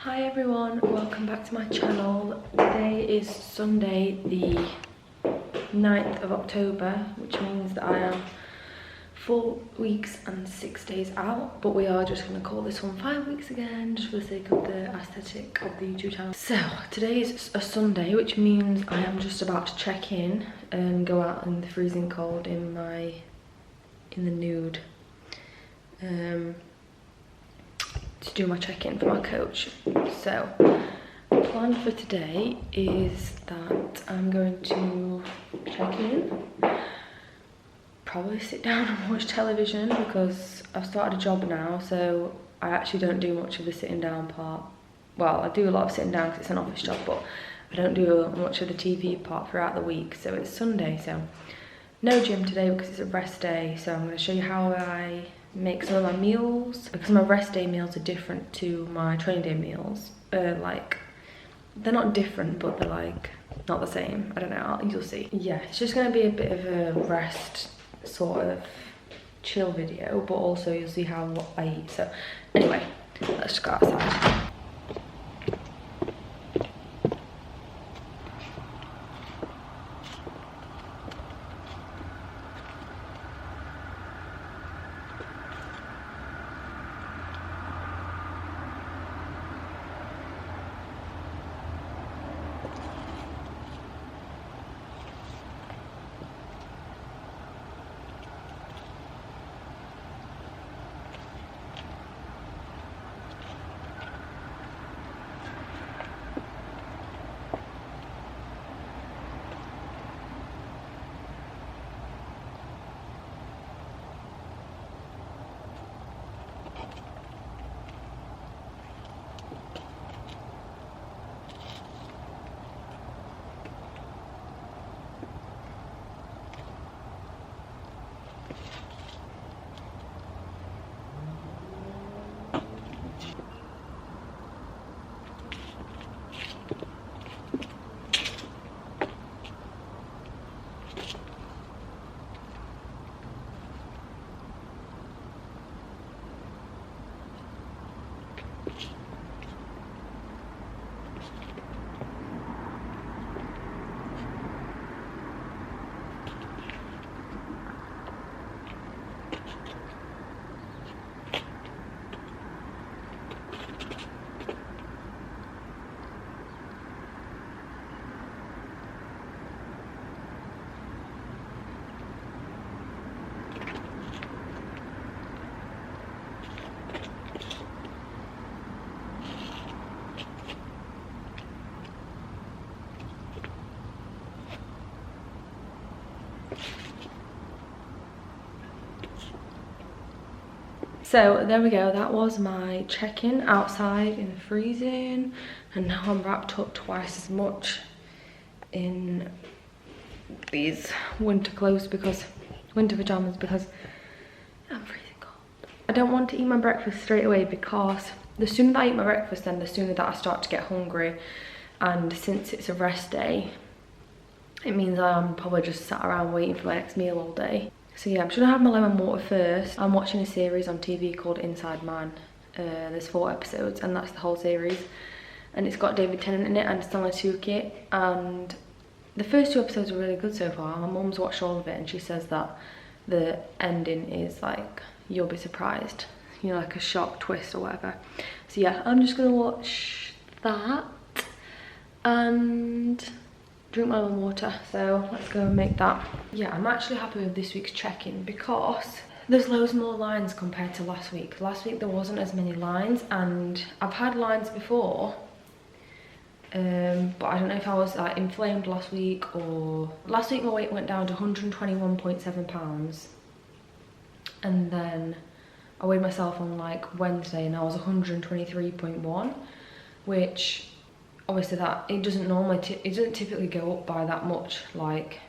Hi everyone, welcome back to my channel. Today is Sunday the 9th of October, which means that I am 4 weeks and 6 days out, but we are just going to call this one 5 weeks again, just for the sake of the aesthetic of the YouTube channel. So today is a Sunday, which means I am just about to check in and go out in the freezing cold in the nude to do my check-in for my coach. So the plan for today is that I'm going to check in, probably sit down and watch television because I've started a job now, so I actually don't do much of the sitting down part. Well, I do a lot of sitting down because it's an office job, but I don't do much of the TV part throughout the week. So it's Sunday, so no gym today because it's a rest day. So I'm going to show you how I make some of my meals, because my rest day meals are different to my training day meals. Like, they're not different, but they're like not the same. I don't know, you'll see. Yeah, it's just going to be a bit of a rest sort of chill video, but also you'll see how I eat. So anyway, let's just go outside. So there we go, that was my check-in outside in the freezing, and now I'm wrapped up twice as much in these winter clothes, because winter pajamas, because I'm freezing cold. I don't want to eat my breakfast straight away, because the sooner that I eat my breakfast, then the sooner that I start to get hungry, and since it's a rest day, it means I'm probably just sat around waiting for my next meal all day. So yeah, I'm just gonna have my lemon water first. I'm watching a series on TV called Inside Man. There's 4 episodes, and that's the whole series. And it's got David Tennant in it and Stanley Tucci. And the first 2 episodes are really good so far. My mum's watched all of it, and she says that the ending is like, you'll be surprised. You know, like a shock twist or whatever. So yeah, I'm just gonna watch that and drink my lemon water. So let's go and make that. Yeah, I'm actually happy with this week's check-in because there's loads more lines compared to last week. Last week there wasn't as many lines, and I've had lines before, but I don't know if I was like inflamed last week, or last week my weight went down to 121.7 pounds, and then I weighed myself on like Wednesday and I was 123.1, which obviously that it doesn't typically go up by that much, like,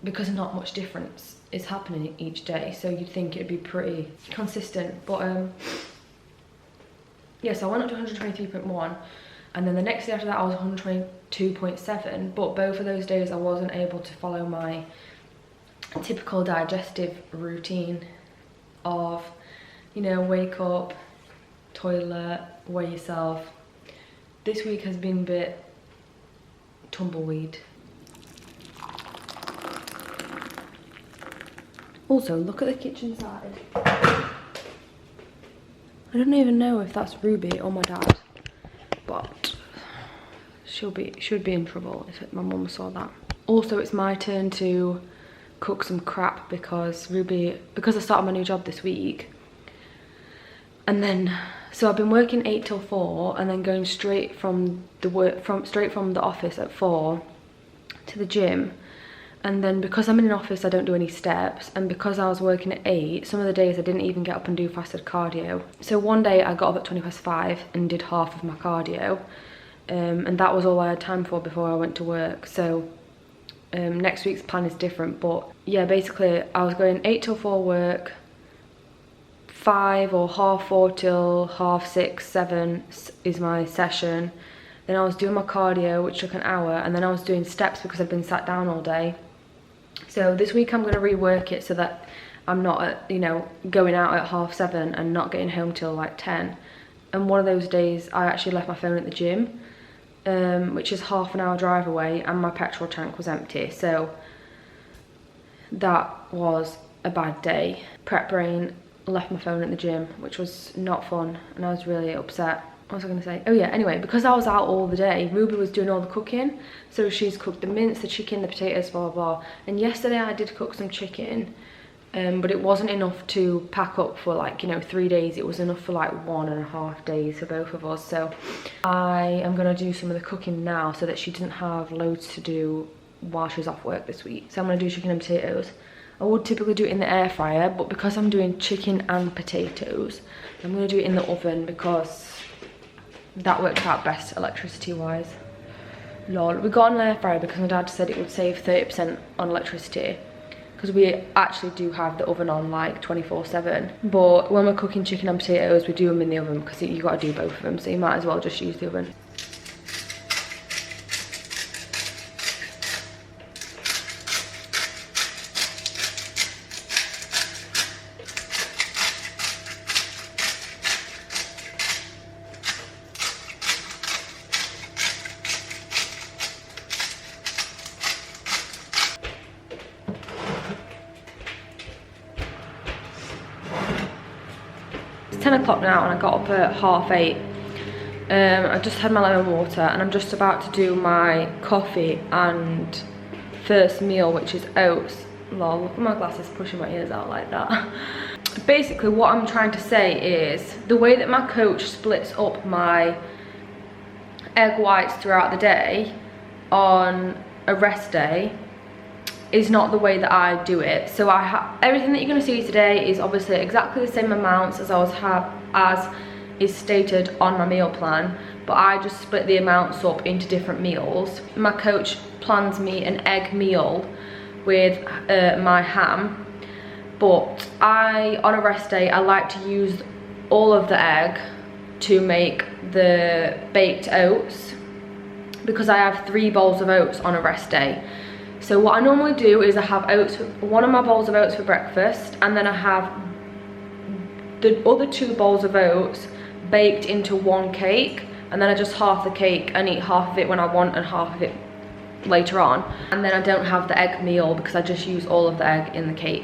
because not much difference is happening each day, so you'd think it'd be pretty consistent. But yeah, so I went up to 123.1, and then the next day after that I was 122.7, but both of those days I wasn't able to follow my typical digestive routine of, you know, wake up, toilet, weigh yourself. This week has been a bit tumbleweed. Also, look at the kitchen side. I don't even know if that's Ruby or my dad, but should be in trouble if my mum saw that. Also, it's my turn to cook some crap because I started my new job this week, and then so I've been working 8 till 4 and then going straight from the office at 4 to the gym. And then because I'm in an office, I don't do any steps, and because I was working at 8, some of the days I didn't even get up and do fasted cardio. So one day I got up at 5:20 and did half of my cardio, and that was all I had time for before I went to work. So next week's plan is different, but yeah, basically I was going 8 till 4 work, 5 or half 4 till half 6, 7 is my session. Then I was doing my cardio, which took an hour, and then I was doing steps because I've been sat down all day. So this week I'm going to rework it so that I'm not, going out at 7:30 and not getting home till like 10. And one of those days I actually left my phone at the gym, which is half an hour drive away, and my petrol tank was empty. So that was a bad day. Prep brain, left my phone at the gym, which was not fun, and I was really upset. What was I going to say? Oh yeah, anyway, because I was out all the day, Ruby was doing all the cooking. So she's cooked the mince, the chicken, the potatoes, blah, blah, blah. And yesterday I did cook some chicken, but it wasn't enough to pack up for 3 days. It was enough for 1.5 days for both of us. So I am going to do some of the cooking now so that she doesn't have loads to do while she's off work this week. So I'm going to do chicken and potatoes. I would typically do it in the air fryer, but because I'm doing chicken and potatoes, I'm going to do it in the oven because that works out best electricity wise. Lol. We got an air fryer because my dad said it would save 30% on electricity, because we actually do have the oven on 24/7. But when we're cooking chicken and potatoes, we do them in the oven because you got to do both of them, so you might as well just use the oven. It's 10 o'clock now and I got up at 8:30. I just had my lemon water and I'm just about to do my coffee and first meal, which is oats. Lol, look at my glasses pushing my ears out like that. Basically what I'm trying to say is the way that my coach splits up my egg whites throughout the day on a rest day is not the way that I do it. So everything that you're going to see today is obviously exactly the same amounts as as is stated on my meal plan, but I just split the amounts up into different meals. My coach plans me an egg meal with my ham, but on a rest day I like to use all of the egg to make the baked oats, because I have 3 bowls of oats on a rest day. So what I normally do is I have one of my bowls of oats for breakfast, and then I have the other 2 bowls of oats baked into one cake, and then I just half the cake and eat half of it when I want and half of it later on. And then I don't have the egg meal because I just use all of the egg in the cake.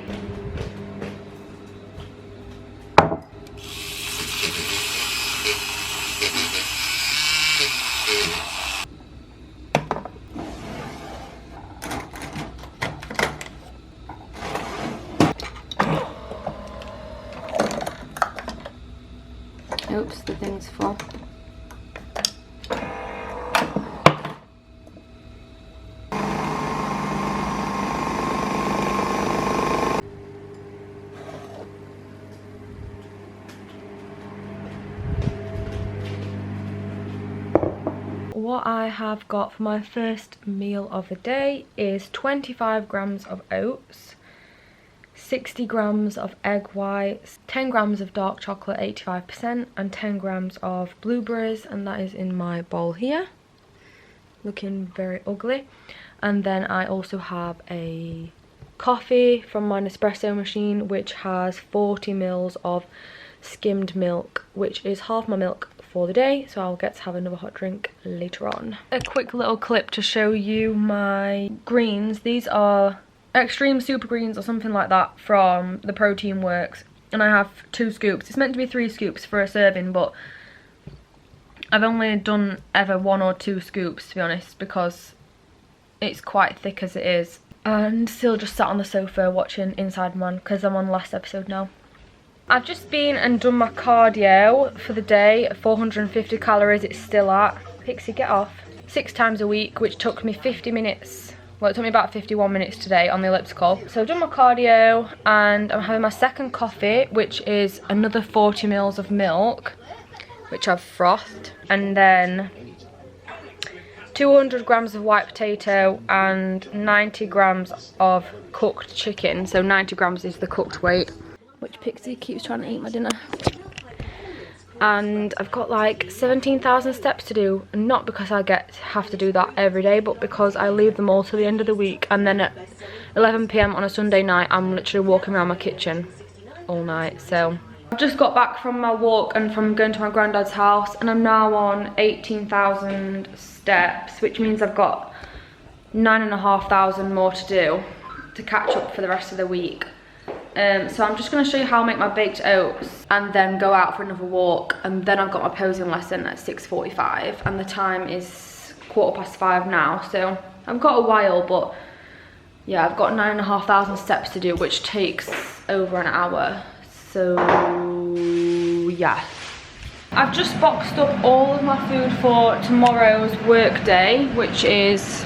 Oops, the thing's full. What I have got for my first meal of the day is 25 grams of oats, 60 grams of egg whites, 10 grams of dark chocolate 85%, and 10 grams of blueberries, and that is in my bowl here, looking very ugly. And then I also have a coffee from my Nespresso machine, which has 40 mils of skimmed milk, which is half my milk for the day, so I'll get to have another hot drink later on. A quick little clip to show you my greens. These are extreme super greens or something like that from the Protein Works, and I have 2 scoops. It's meant to be 3 scoops for a serving, but I've only done ever 1 or 2 scoops, to be honest, because it's quite thick as it is. And still just sat on the sofa watching Inside Man because I'm on the last episode now. I've just been and done my cardio for the day. 450 calories it's still at. Pixie, get off. 6 times a week, which took me 50 minutes. Well, it took me about 51 minutes today on the elliptical. So I've done my cardio and I'm having my second coffee, which is another 40 mils of milk, which I've frothed. And then 200 grams of white potato and 90 grams of cooked chicken. So 90 grams is the cooked weight, which Pixie keeps trying to eat my dinner. And I've got like 17,000 steps to do, and not because I have to do that every day, but because I leave them all till the end of the week, and then at 11 PM on a Sunday night I'm literally walking around my kitchen all night. So I've just got back from my walk and from going to my granddad's house, and I'm now on 18,000 steps, which means I've got 9,500 more to do to catch up for the rest of the week. So I'm just going to show you how I make my baked oats and then go out for another walk, and then I've got my posing lesson at 6:45 and the time is 5:15 now, so I've got a while, but yeah, I've got 9,500 steps to do, which takes over an hour. So yeah, I've just boxed up all of my food for tomorrow's work day, which is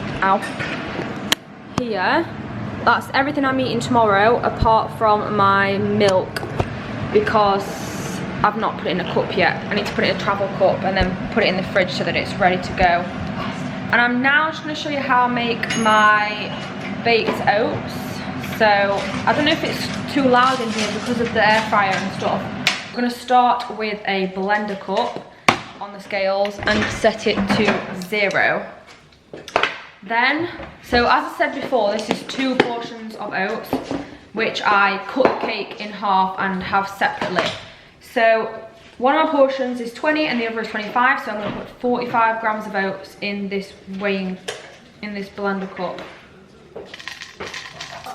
here. That's everything I'm eating tomorrow, apart from my milk, because I've not put it in a cup yet. I need to put it in a travel cup and then put it in the fridge so that it's ready to go. And I'm now just going to show you how I make my baked oats. So I don't know if it's too loud in here because of the air fryer and stuff. I'm going to start with a blender cup on the scales and set it to 0. Then, so as I said before, this is 2 portions of oats, which I cut the cake in half and have separately. So one of my portions is 20 and the other is 25, so I'm going to put 45 grams of oats in this blender cup.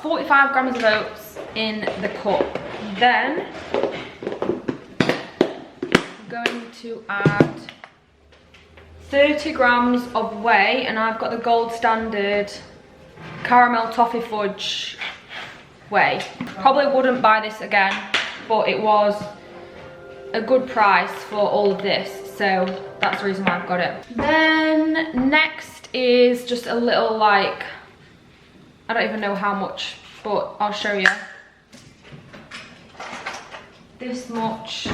45 grams of oats in the cup. Then I'm going to add 30 grams of whey, and I've got the gold standard caramel toffee fudge whey. Probably wouldn't buy this again, but it was a good price for all of this, so that's the reason why I've got it. Then next is just a little, like, I don't even know how much, but I'll show you. This much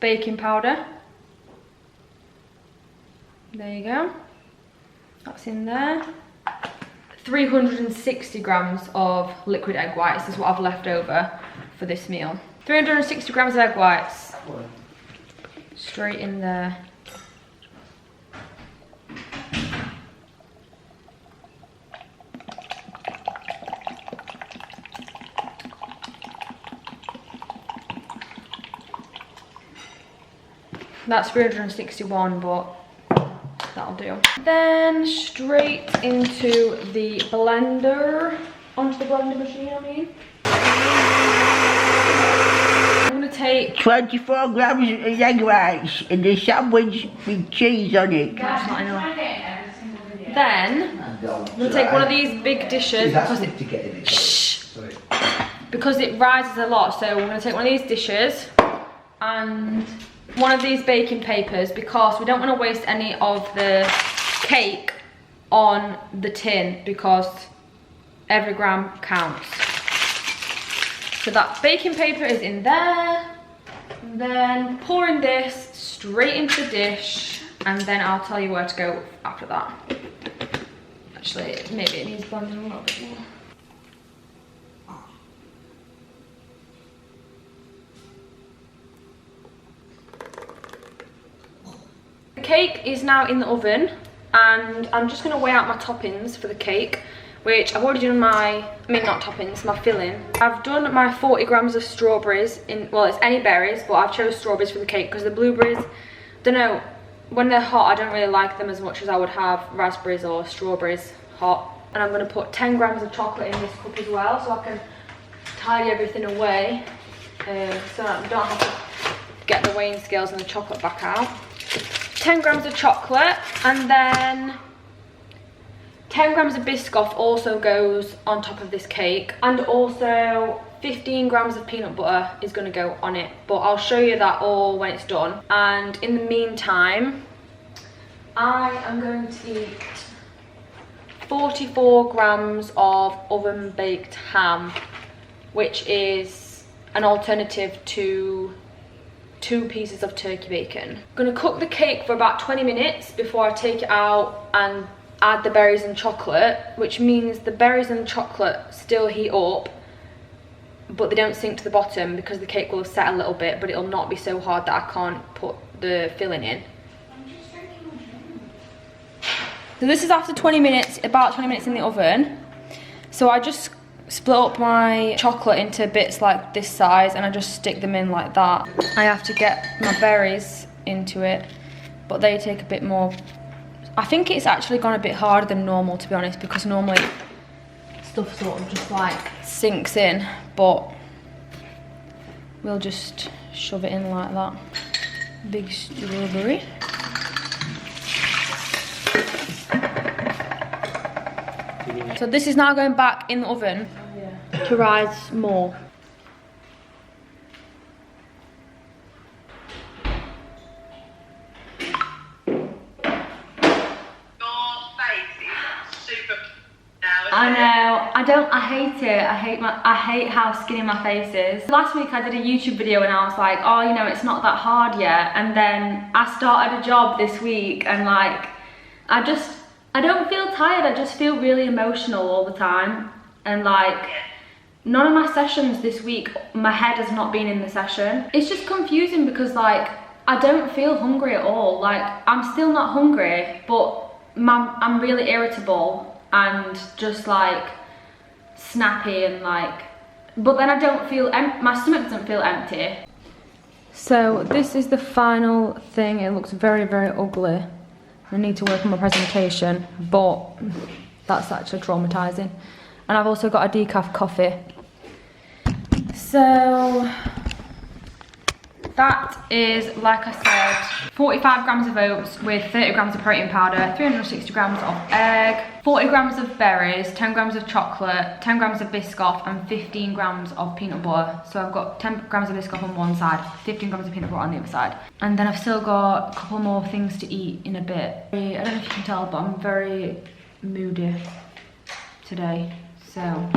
baking powder. There you go, that's in there. 360 grams of liquid egg whites is what I've left over for this meal. 360 grams of egg whites, straight in there. That's 361, but that'll do. Then straight into the blender, onto the blender machine, I mean. I'm gonna take 24 grams of egg whites and a sandwich with cheese on it. That's not enough. Then I'm gonna take one of these big dishes because it rises a lot. So we're gonna take one of these dishes and one of these baking papers, because we don't want to waste any of the cake on the tin, because every gram counts. So that baking paper is in there, and then pouring this straight into the dish, and then I'll tell you where to go after that. Actually, maybe it needs blending a little bit more. The cake is now in the oven, and I'm just going to weigh out my toppings for the cake, which I've already done my, I mean not toppings, my filling. I've done my 40 grams of strawberries in, well, it's any berries, but I've chose strawberries for the cake because the blueberries, don't know, when they're hot I don't really like them as much as I would have raspberries or strawberries hot. And I'm going to put 10 grams of chocolate in this cup as well, so I can tidy everything away, so I don't have to get the weighing scales and the chocolate back out. 10 grams of chocolate, and then 10 grams of Biscoff also goes on top of this cake, and also 15 grams of peanut butter is going to go on it, but I'll show you that all when it's done. And in the meantime, I am going to eat 44 grams of oven baked ham, which is an alternative to 2 pieces of turkey bacon. I'm gonna cook the cake for about 20 minutes before I take it out and add the berries and chocolate, which means the berries and chocolate still heat up, but they don't sink to the bottom because the cake will have set a little bit, but it'll not be so hard that I can't put the filling in. So this is after 20 minutes, about 20 minutes in the oven. So I just split up my chocolate into bits like this size and I just stick them in like that. I have to get my berries into it, but they take a bit more. I think it's actually gone a bit harder than normal, to be honest, because normally stuff sort of just like sinks in, but we'll just shove it in like that. Big strawberry. So this is now going back in the oven to rise more. I know, I hate it. I hate how skinny my face is. Last week I did a YouTube video and I was like, oh, you know, it's not that hard yet. And then I started a job this week and like, I don't feel tired, I just feel really emotional all the time. And like, none of my sessions this week, my head has not been in the session. It's just confusing because like, I don't feel hungry at all. Like, I'm still not hungry, but I'm really irritable and just like snappy and like, but then I don't feel, my stomach doesn't feel empty. So this is the final thing. It looks very, very ugly. I need to work on my presentation, but that's actually traumatizing. And I've also got a decaf coffee. So that is, like I said, 45 grams of oats with 30 grams of protein powder, 360 grams of egg, 40 grams of berries, 10 grams of chocolate, 10 grams of Biscoff, and 15 grams of peanut butter. So I've got 10 grams of Biscoff on one side, 15 grams of peanut butter on the other side. And then I've still got a couple more things to eat in a bit. I don't know if you can tell, but I'm very moody today. So,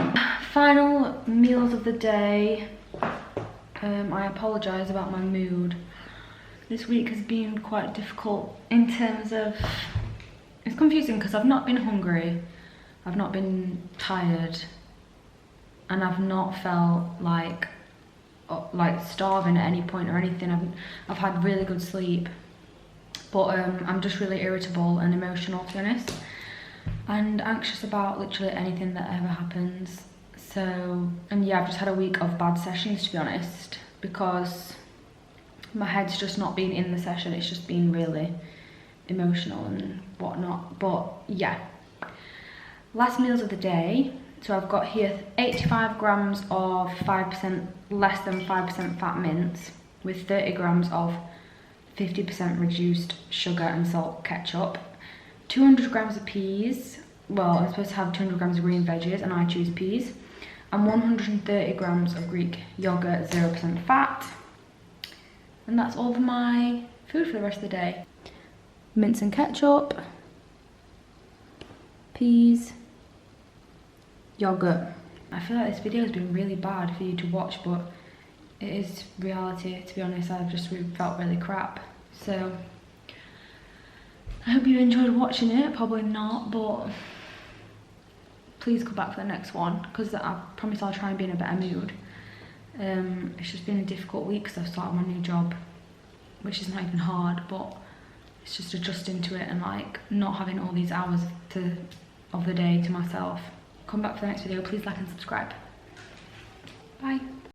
final meals of the day. I apologise about my mood. This week has been quite difficult in terms of, it's confusing because I've not been hungry, I've not been tired, and I've not felt like starving at any point or anything. I've had really good sleep, but I'm just really irritable and emotional, to be honest, and anxious about literally anything that ever happens. So, and yeah, I've just had a week of bad sessions, to be honest, because my head's just not been in the session. It's just been really emotional and whatnot. But yeah, last meals of the day. So I've got here 85 grams of 5%, less than 5% fat mince with 30 grams of 50% reduced sugar and salt ketchup, 200 grams of peas. Well, I'm supposed to have 200 grams of green veggies and I choose peas. And 130 grams of Greek yogurt, 0% fat. And that's all of my food for the rest of the day. Mince and ketchup, peas, yogurt. I feel like this video has been really bad for you to watch, but it is reality, to be honest. I've just felt really crap. So, I hope you enjoyed watching it. Probably not, but please come back for the next one, because I promise I'll try and be in a better mood. It's just been a difficult week because I've started my new job, which is not even hard, but it's just adjusting to it and like not having all these hours of the day to myself. come back for the next video. Please like and subscribe. Bye.